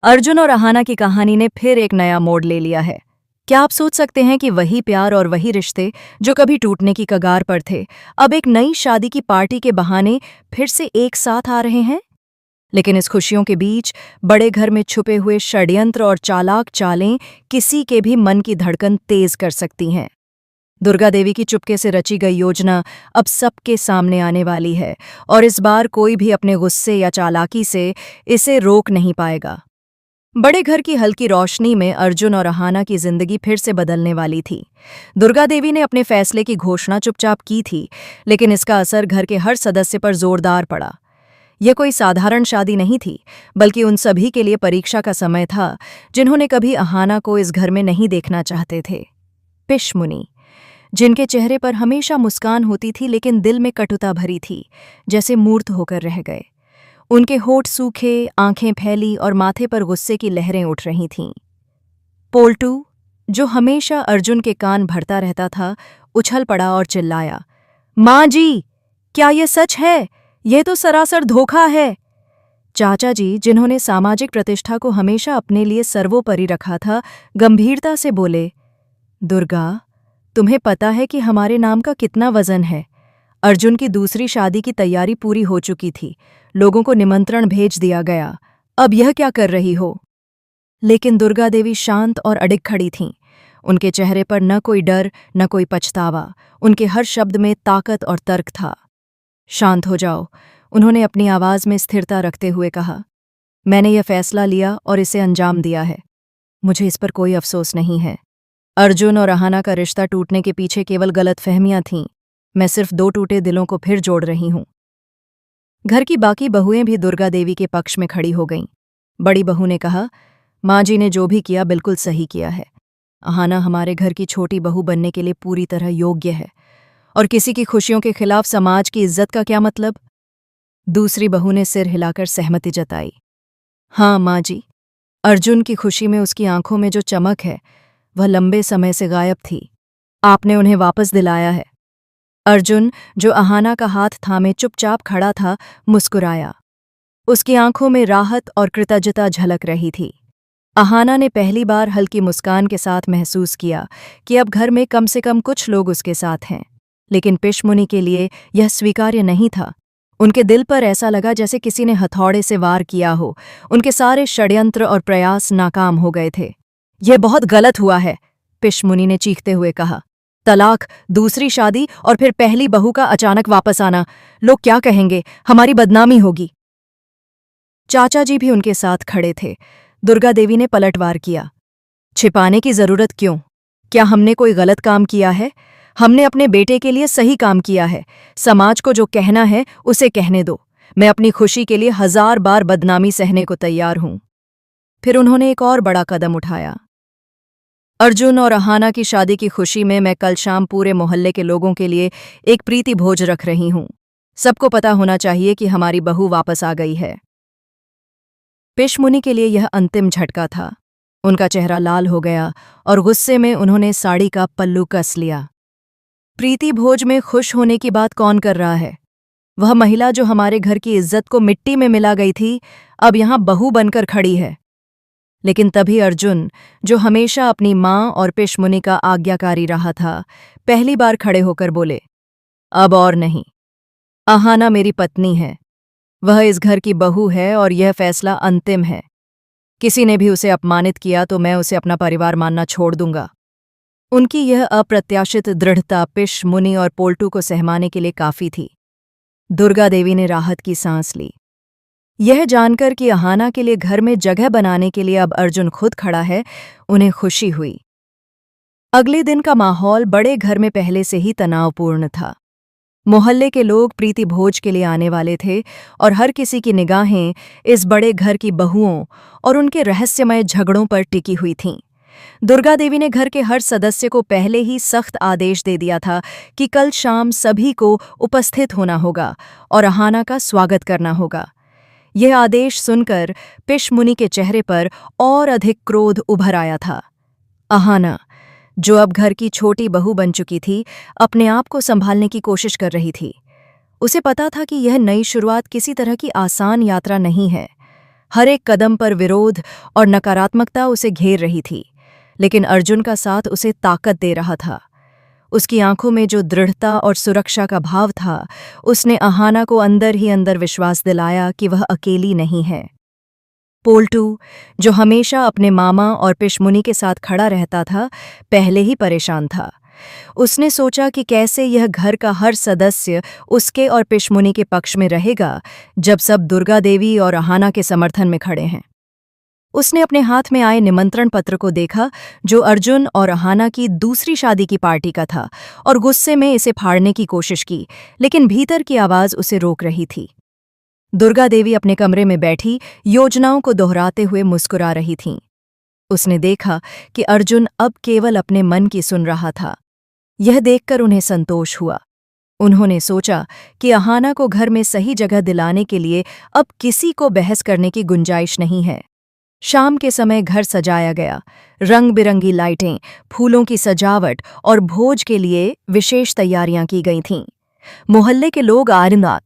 अर्जुन और अहाना की कहानी ने फिर एक नया मोड़ ले लिया है। क्या आप सोच सकते हैं कि वही प्यार और वही रिश्ते जो कभी टूटने की कगार पर थे, अब एक नई शादी की पार्टी के बहाने फिर से एक साथ आ रहे हैं? लेकिन इस खुशियों के बीच बड़े घर में छुपे हुए षड्यंत्र और चालाक चालें किसी के भी मन की धड़कन तेज कर सकती हैं। दुर्गा देवी की चुपके से रची गई योजना अब सबके सामने आने वाली है, और इस बार कोई भी अपने गुस्से या चालाकी से इसे रोक नहीं पाएगा। बड़े घर की हल्की रोशनी में अर्जुन और अहाना की जिंदगी फिर से बदलने वाली थी। दुर्गा देवी ने अपने फैसले की घोषणा चुपचाप की थी, लेकिन इसका असर घर के हर सदस्य पर जोरदार पड़ा। यह कोई साधारण शादी नहीं थी, बल्कि उन सभी के लिए परीक्षा का समय था जिन्होंने कभी अहाना को इस घर में नहीं देखना चाहते थे। पिश मुनि, जिनके चेहरे पर हमेशा मुस्कान होती थी लेकिन दिल में कटुता भरी थी, जैसे मूर्त होकर रह गए। उनके होठ सूखे, आंखें फैली और माथे पर गुस्से की लहरें उठ रही थीं। पोल्टू, जो हमेशा अर्जुन के कान भरता रहता था, उछल पड़ा और चिल्लाया, माँ जी, क्या ये सच है? ये तो सरासर धोखा है। चाचा जी, जिन्होंने सामाजिक प्रतिष्ठा को हमेशा अपने लिए सर्वोपरि रखा था, गंभीरता से बोले, दुर्गा, तुम्हें पता है कि हमारे नाम का कितना वजन है? अर्जुन की दूसरी शादी की तैयारी पूरी हो चुकी थी, लोगों को निमंत्रण भेज दिया गया। अब यह क्या कर रही हो? लेकिन दुर्गा देवी शांत और अडिग खड़ी थीं। उनके चेहरे पर न कोई डर, न कोई पछतावा। उनके हर शब्द में ताकत और तर्क था। शांत हो जाओ, उन्होंने अपनी आवाज में स्थिरता रखते हुए कहा। मैंने यह फैसला लिया और इसे अंजाम दिया है। मुझे इस पर कोई अफसोस नहीं है। अर्जुन और अहाना का रिश्ता टूटने के पीछे केवल गलतफहमियां थीं। मैं सिर्फ दो टूटे दिलों को फिर जोड़ रही हूं। घर की बाकी बहुएं भी दुर्गा देवी के पक्ष में खड़ी हो गईं। बड़ी बहू ने कहा, माँ जी ने जो भी किया बिल्कुल सही किया है। अहाना हमारे घर की छोटी बहू बनने के लिए पूरी तरह योग्य है, और किसी की खुशियों के खिलाफ समाज की इज्जत का क्या मतलब? दूसरी बहू ने सिर हिलाकर सहमति जताई। हाँ माँ जी, अर्जुन की खुशी में उसकी आंखों में जो चमक है, वह लंबे समय से गायब थी। आपने उन्हें वापस दिलाया है। अर्जुन, जो अहाना का हाथ थामे चुपचाप खड़ा था, मुस्कुराया। उसकी आंखों में राहत और कृतज्ञता झलक रही थी। अहाना ने पहली बार हल्की मुस्कान के साथ महसूस किया कि अब घर में कम से कम कुछ लोग उसके साथ हैं। लेकिन पिशमुनि के लिए यह स्वीकार्य नहीं था। उनके दिल पर ऐसा लगा जैसे किसी ने हथौड़े से वार किया हो। उनके सारे षड्यंत्र और प्रयास नाकाम हो गए थे। यह बहुत गलत हुआ है, पिशमुनि ने चीखते हुए कहा। तलाक, दूसरी शादी और फिर पहली बहू का अचानक वापस आना। लोग क्या कहेंगे? हमारी बदनामी होगी। चाचा जी भी उनके साथ खड़े थे। दुर्गा देवी ने पलटवार किया। छिपाने की जरूरत क्यों? क्या हमने कोई गलत काम किया है? हमने अपने बेटे के लिए सही काम किया है। समाज को जो कहना है उसे कहने दो। मैं अपनी खुशी के लिए 1000 बार बदनामी सहने को तैयार हूं। फिर उन्होंने एक और बड़ा कदम उठाया। अर्जुन और अहाना की शादी की खुशी में मैं कल शाम पूरे मोहल्ले के लोगों के लिए एक प्रीति भोज रख रही हूं। सबको पता होना चाहिए कि हमारी बहू वापस आ गई है। पिशमुनि के लिए यह अंतिम झटका था। उनका चेहरा लाल हो गया और गुस्से में उन्होंने साड़ी का पल्लू कस लिया। प्रीति भोज में खुश होने की बात कौन कर रहा है? वह महिला जो हमारे घर की इज्जत को मिट्टी में मिला गई थी, अब यहां बहू बनकर खड़ी है। लेकिन तभी अर्जुन, जो हमेशा अपनी माँ और पिशमुनि का आज्ञाकारी रहा था, पहली बार खड़े होकर बोले, अब और नहीं। अहाना मेरी पत्नी है। वह इस घर की बहू है और यह फैसला अंतिम है। किसी ने भी उसे अपमानित किया तो मैं उसे अपना परिवार मानना छोड़ दूंगा। उनकी यह अप्रत्याशित दृढ़ता पिशमुनि और पोल्टू को सहमाने के लिए काफी थी। दुर्गा देवी ने राहत की सांस ली। यह जानकर कि अहाना के लिए घर में जगह बनाने के लिए अब अर्जुन खुद खड़ा है, उन्हें खुशी हुई। अगले दिन का माहौल बड़े घर में पहले से ही तनावपूर्ण था। मोहल्ले के लोग प्रीति भोज के लिए आने वाले थे और हर किसी की निगाहें इस बड़े घर की बहुओं और उनके रहस्यमय झगड़ों पर टिकी हुई थीं। दुर्गा देवी ने घर के हर सदस्य को पहले ही सख्त आदेश दे दिया था कि कल शाम सभी को उपस्थित होना होगा और अहाना का स्वागत करना होगा। यह आदेश सुनकर पिशमुनि के चेहरे पर और अधिक क्रोध उभर आया था। अहाना, जो अब घर की छोटी बहू बन चुकी थी, अपने आप को संभालने की कोशिश कर रही थी। उसे पता था कि यह नई शुरुआत किसी तरह की आसान यात्रा नहीं है। हर एक कदम पर विरोध और नकारात्मकता उसे घेर रही थी, लेकिन अर्जुन का साथ उसे ताकत दे रहा था। उसकी आंखों में जो दृढ़ता और सुरक्षा का भाव था, उसने अहाना को अंदर ही अंदर विश्वास दिलाया कि वह अकेली नहीं है। पोल्टू, जो हमेशा अपने मामा और पिशमुनी के साथ खड़ा रहता था, पहले ही परेशान था। उसने सोचा कि कैसे यह घर का हर सदस्य उसके और पिशमुनी के पक्ष में रहेगा, जब सब दुर्गा देवी और अहाना के समर्थन में खड़े हैं। उसने अपने हाथ में आए निमंत्रण पत्र को देखा, जो अर्जुन और अहाना की दूसरी शादी की पार्टी का था, और गुस्से में इसे फाड़ने की कोशिश की, लेकिन भीतर की आवाज उसे रोक रही थी। दुर्गा देवी अपने कमरे में बैठी योजनाओं को दोहराते हुए मुस्कुरा रही थीं। उसने देखा कि अर्जुन अब केवल अपने मन की सुन रहा था। यह देखकर उन्हें संतोष हुआ। उन्होंने सोचा कि अहाना को घर में सही जगह दिलाने के लिए अब किसी को बहस करने की गुंजाइश नहीं है। शाम के समय घर सजाया गया। रंग बिरंगी लाइटें, फूलों की सजावट और भोज के लिए विशेष तैयारियां की गई थीं। मोहल्ले के लोग आनंद